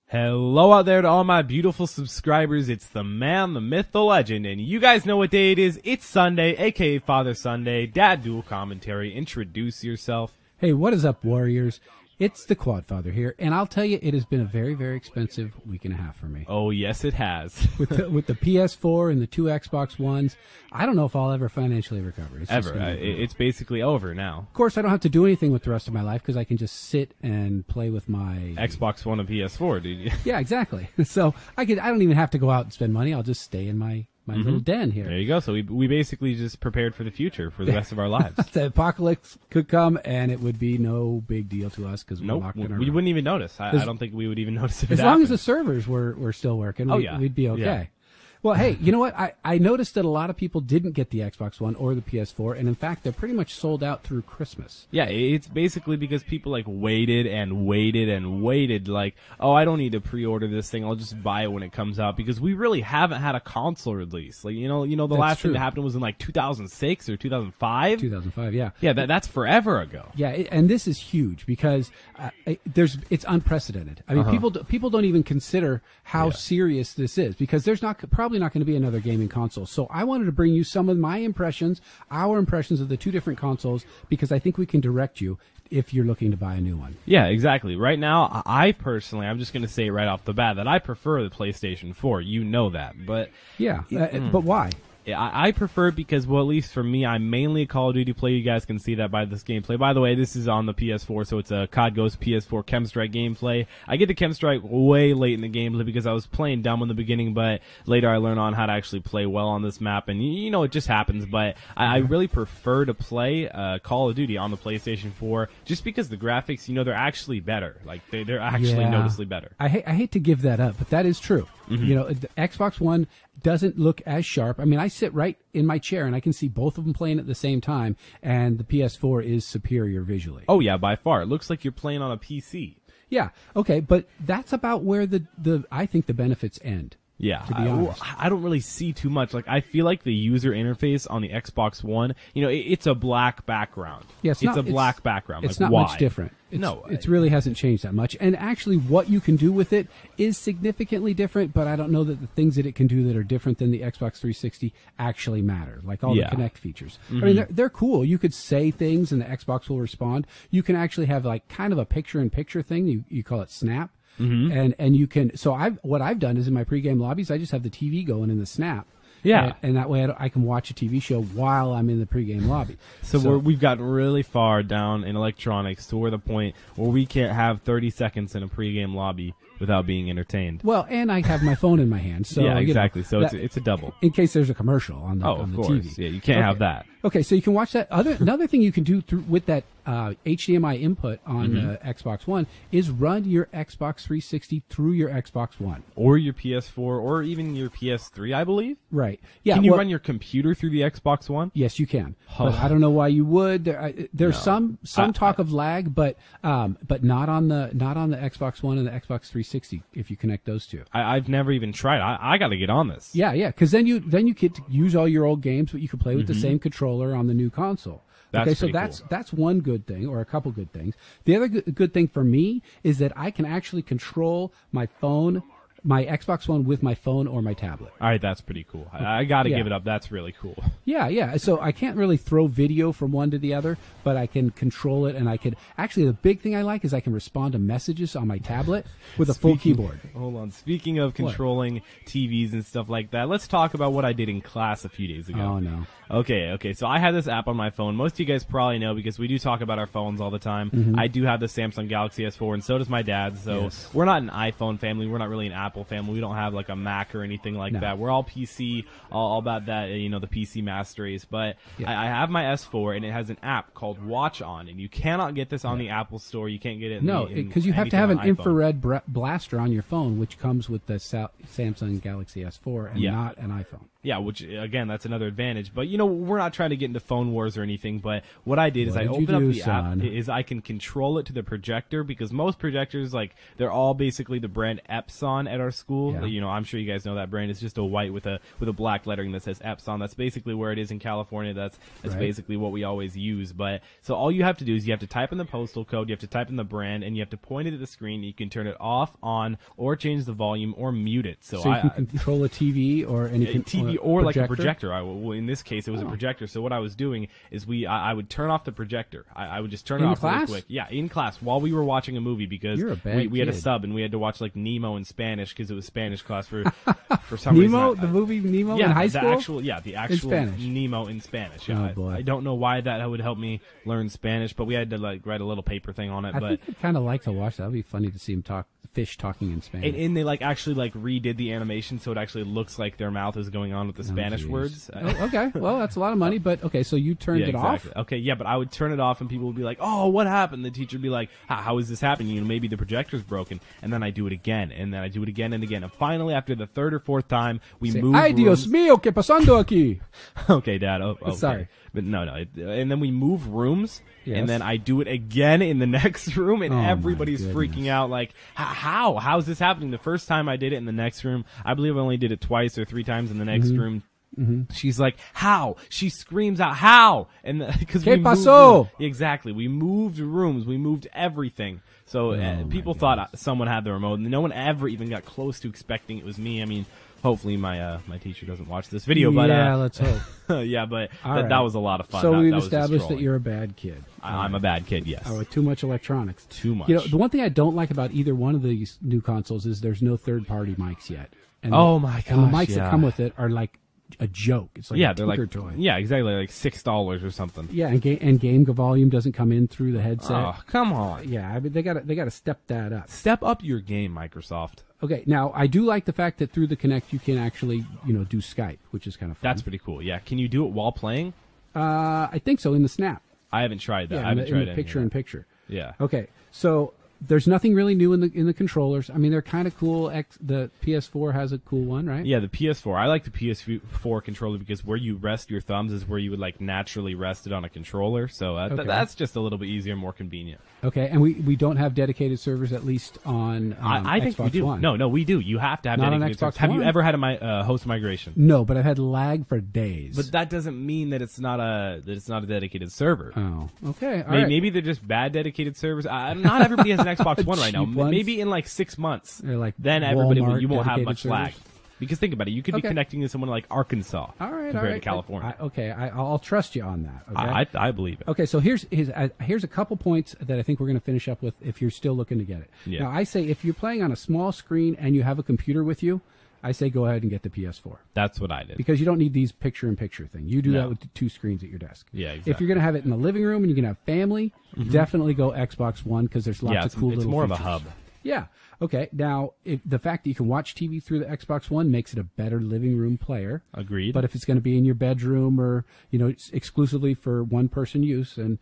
Hello out there to all my beautiful subscribers. It's the man, the myth, the legend, and you guys know what day it is. It's Sunday, aka Father Sunday. Dad Dual Commentary. Introduce yourself. Hey, what is up, Warriors? It's the Quadfather here, and I'll tell you, it has been a very, very expensive week and a half for me. Oh, yes, it has. with the PS4 and the 2 Xbox Ones, I don't know if I'll ever financially recover. It's basically over now. Of course, I don't have to do anything with the rest of my life because I can just sit and play with my Xbox One and PS4, dude. Yeah, exactly. So I don't even have to go out and spend money. I'll just stay in my little den here. There you go. So we basically just prepared for the future for the rest of our lives. The apocalypse could come, and it would be no big deal to us because we're locked in our we wouldn't even notice. I don't think we would even notice if it happened. As long as the servers were still working, we'd be okay. Yeah. Well, hey, you know what? I noticed that a lot of people didn't get the Xbox One or the PS4, and in fact, they're pretty much sold out through Christmas. Yeah, it's basically because people waited and waited and waited. Like, oh, I don't need to pre-order this thing. I'll just buy it when it comes out because we really haven't had a console release. Like, the last thing that happened was in 2006 or 2005. 2005, yeah. Yeah, that's forever ago. Yeah, and this is huge because it's unprecedented. I mean, people don't even consider how serious this is because there's probably not going to be another gaming console. So I wanted to bring you some of my impressions, our impressions of the two different consoles, because I think we can direct you if you're looking to buy a new one. Yeah, exactly. Right now, I personally, I'm just going to say right off the bat that I prefer the PlayStation 4. You know that, but yeah, but why? I prefer it because, well, at least for me, I'm mainly a Call of Duty player. You guys can see that by this gameplay. By the way, this is on the PS4, so it's a COD Ghost PS4 Chem Strike gameplay. I get to Chem Strike way late in the gameplay because I was playing dumb in the beginning, but later I learned on how to actually play well on this map, and it just happens. But I really prefer to play Call of Duty on the PlayStation 4 just because the graphics, they're actually better. Like, they're actually noticeably better. I hate to give that up, but that is true. The Xbox One doesn't look as sharp. I mean, I sit right in my chair and I can see both of them playing at the same time, and the PS4 is superior visually. Oh yeah, by far. It looks like you're playing on a PC. Yeah, okay, but that's about where I think the benefits end. Yeah, to be honest. I don't really see too much. Like, I feel like the user interface on the Xbox One, it's a black background. Yeah, it's a black background. It's not much different. It really hasn't changed that much. And actually, what you can do with it is significantly different, but I don't know that the things that it can do that are different than the Xbox 360 actually matter, like all the Kinect features. I mean, they're cool. You could say things and the Xbox will respond. You can actually have kind of a picture-in-picture thing. You call it Snap. And you can. So what I've done is in my pregame lobbies, I just have the TV going in the Snap. Yeah, and that way I can watch a TV show while I'm in the pregame lobby. So we've gotten really far down in electronics to the point where we can't have 30 seconds in a pregame lobby without being entertained. Well, and I have my phone in my hand. So yeah, exactly. So it's a double. In case there's a commercial on the of course. TV. Yeah, you can't have that. Okay, so you can watch that. Another thing you can do with that HDMI input on the Xbox One is run your Xbox 360 through your Xbox One. Or your PS4, or even your PS3, I believe. Right. Yeah. Can you run your computer through the Xbox One? Yes, you can. But I don't know why you would. There's some talk of lag, but not on the Xbox One and the Xbox 360 if you connect those two. I've never even tried. I got to get on this. Yeah, because then you get to use all your old games, but you can play with the same controller on the new console. That's cool. That's one good thing, or a couple good things. The other good thing for me is that I can actually control my phone, my Xbox One, with my phone or my tablet. All right, that's pretty cool. I got to give it up. That's really cool. Yeah. So I can't really throw video from one to the other, but I can control it, and I could actually. The big thing I like is I can respond to messages on my tablet with a full keyboard. Hold on. Speaking of controlling TVs and stuff like that, let's talk about what I did in class a few days ago. Oh no. Okay. So I have this app on my phone. Most of you guys probably know because we do talk about our phones all the time. I do have the Samsung Galaxy S4, and so does my dad. So we're not an iPhone family. We're not really an Apple family. We don't have like a Mac or anything like that. We're all PC, all about that, the PC master race. But I have my S4, and it has an app called Watch On, and you cannot get this on the Apple Store. You can't get it. Because you have to have an infrared blaster on your phone, which comes with the Samsung Galaxy S4 and not an iPhone. Yeah, which, again, that's another advantage. But, you know, we're not trying to get into phone wars or anything, but what I did is I opened up the app, is I can control it to the projector, because most projectors, like, they're all basically the brand Epson at our school. Yeah. You know, I'm sure you guys know that brand. It's just a white with a black lettering that says Epson. That's basically where it is in California. That's basically what we always use. But, so all you have to do is you have to type in the postal code, you have to type in the brand, and you have to point it at the screen. You can turn it off, on, or change the volume, or mute it. So you can control a TV or anything. TV or like a projector. In this case, it was a projector. So what I was doing is I would turn off the projector. I would just turn it off really quick. Yeah, in class while we were watching a movie, because we had a sub and we had to watch like Nemo in Spanish because it was Spanish class for some reason. Nemo, the movie Nemo in high school? The actual Nemo in Spanish. Yeah, boy. I don't know why that would help me learn Spanish, but we had to like write a little paper thing on it. I think I'd kind of like to watch that. That'd be funny to see him fish talking in Spanish. And they like actually like redid the animation so it actually looks like their mouth is going on with the Spanish words. Okay, well, that's a lot of money, but okay, so you turned it off? Okay, yeah, but I would turn it off and people would be like, oh, what happened? The teacher would be like, how is this happening? You know, maybe the projector's broken. And then I do it again, and then I do it again and again. And finally, after the third or fourth time, we move Ay, Dios mío, ¿qué pasando aquí? Okay, Dad. Okay. Sorry. But no. And then we move rooms, and then I do it again in the next room, and everybody's freaking out like, how's this happening? The first time I did it in the next room, I believe I only did it twice or three times in the next room. Mm-hmm. She's like, how? She screams out, how? And because ¿Qué pasó? Exactly. We moved rooms. We moved everything. So people thought someone had the remote. And no one ever even got close to expecting it was me. I mean, hopefully my teacher doesn't watch this video. But let's hope. Yeah, but that was a lot of fun. So we've established that you're a bad kid. I'm a bad kid, yes. With too much electronics. Too much. You know, the one thing I don't like about either one of these new consoles is there's no third-party mics yet. And my gosh, and the mics that come with it are like a joke. It's like they're like toy. Yeah, exactly, like $6 or something. Yeah, and game volume doesn't come in through the headset. Oh, come on. Yeah, I mean they got to step that up. Step up your game, Microsoft. Okay, now I do like the fact that through the Kinect you can actually do Skype, which is kind of fun. That's pretty cool. Yeah, can you do it while playing? I think so in the Snap. I haven't tried that. Yeah, I haven't tried in the picture-in-picture. Yeah. Okay, so there's nothing really new in the controllers. I mean, they're kind of cool. The PS4 has a cool one, right? Yeah, the PS4. I like the PS4 controller because where you rest your thumbs is where you would like naturally rest it on a controller. So that's just a little bit easier, more convenient. Okay, and we don't have dedicated servers, at least on I think Xbox we do. One. No, we do. You have to have not dedicated on Xbox servers. Have One? you ever had a host migration? No, but I've had lag for days. But that doesn't mean that it's not a dedicated server. Oh, okay. All right. Maybe they're just bad dedicated servers. Not everybody has an Xbox One right now. Maybe in like 6 months, then everybody you won't have much lag. Because think about it, you could be connecting to someone like Arkansas compared to California. I'll trust you on that. Okay? I believe it. Okay, so here's a couple points that I think we're going to finish up with if you're still looking to get it. Yeah. Now, I say if you're playing on a small screen and you have a computer with you, I say go ahead and get the PS4. That's what I did. Because you don't need these picture-in-picture thing. You do that with the two screens at your desk. Yeah, exactly. If you're going to have it in the living room and you're going to have family, definitely go Xbox One because there's lots of cool little features. It's more of a hub. Yeah. Okay. Now, the fact that you can watch TV through the Xbox One makes it a better living room player. Agreed. But if it's going to be in your bedroom or exclusively for one-person use, and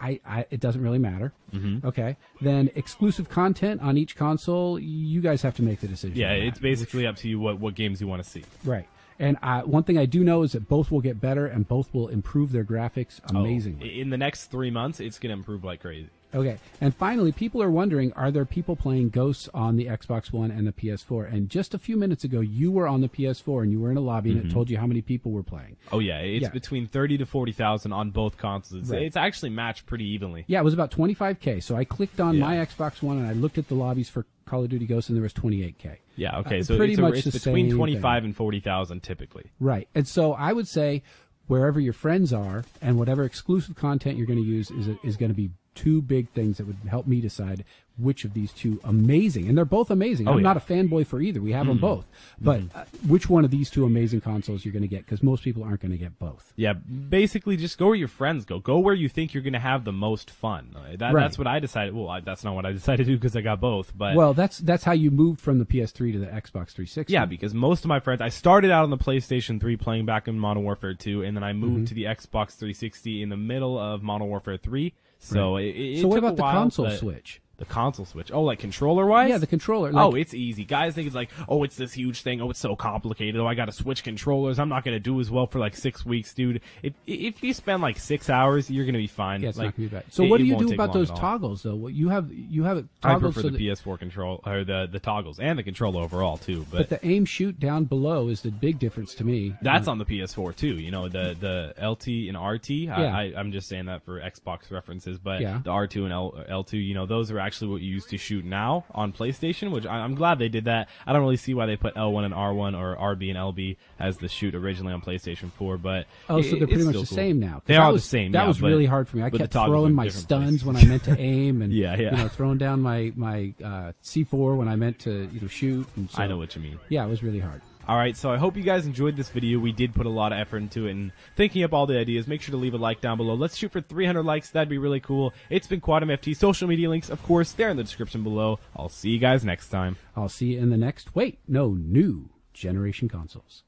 it doesn't really matter. Mm-hmm. Okay. Then exclusive content on each console, you guys have to make the decision. Yeah, it's basically up to you what games you want to see. Right. And one thing I do know is that both will get better and both will improve their graphics amazingly. In the next 3 months, it's going to improve like crazy. Okay. And finally, people are wondering, are there people playing Ghosts on the Xbox One and the PS4? And just a few minutes ago, you were on the PS4 and you were in a lobby and it told you how many people were playing. Oh, yeah. It's between 30 to 40,000 on both consoles. Right. It's actually matched pretty evenly. Yeah, it was about 25K. So I clicked on my Xbox One and I looked at the lobbies for Call of Duty Ghosts and there was 28K. Yeah, okay. So it's between 25 and 40,000 typically. Right. And so I would say wherever your friends are and whatever exclusive content you're going to use is going to be two big things that would help me decide which of these two amazing, and they're both amazing. I'm not a fanboy for either. We have them both. But which one of these two amazing consoles you're going to get, because most people aren't going to get both. Yeah, basically just go where your friends go. Go where you think you're going to have the most fun. That's what I decided. Well, that's not what I decided to do because I got both. But well, that's how you moved from the PS3 to the Xbox 360. Yeah, because most of my friends, I started out on the PlayStation 3 playing back in Modern Warfare 2, and then I moved to the Xbox 360 in the middle of Modern Warfare 3. So it so what took about a while, the console switch? The console switch. Oh, like controller-wise? Yeah, the controller. Like, oh, it's easy. Guys think it's like, oh, it's this huge thing. Oh, it's so complicated. Oh, I got to switch controllers. I'm not going to do as well for like 6 weeks, dude. If you spend like 6 hours, you're going to be fine. Yeah, it's like, not going to be bad. So what do you do about those toggles, though? What you have it toggles. I prefer the PS4 control, or the toggles, and the controller overall, too. But the aim shoot down below is the big difference to me. That's on the PS4, too. You know, the LT and RT. Yeah. I'm just saying that for Xbox references, but the R2 and L2, you know, those are actually what you use to shoot now on PlayStation, which I'm glad they did that. I don't really see why they put L1 and R1 or RB and LB as the shoot originally on PlayStation 4, but so they're pretty much the same now. They are the same. That was really hard for me. I kept throwing my stuns when I meant to aim, and you know, throwing down my C4 when I meant to shoot. And so, I know what you mean. Yeah, it was really hard. All right, so I hope you guys enjoyed this video. We did put a lot of effort into it and thinking up all the ideas. Make sure to leave a like down below. Let's shoot for 300 likes. That'd be really cool. It's been Quantum FT. Social media links, of course, they're in the description below. I'll see you guys next time. I'll see you in the next, new generation consoles.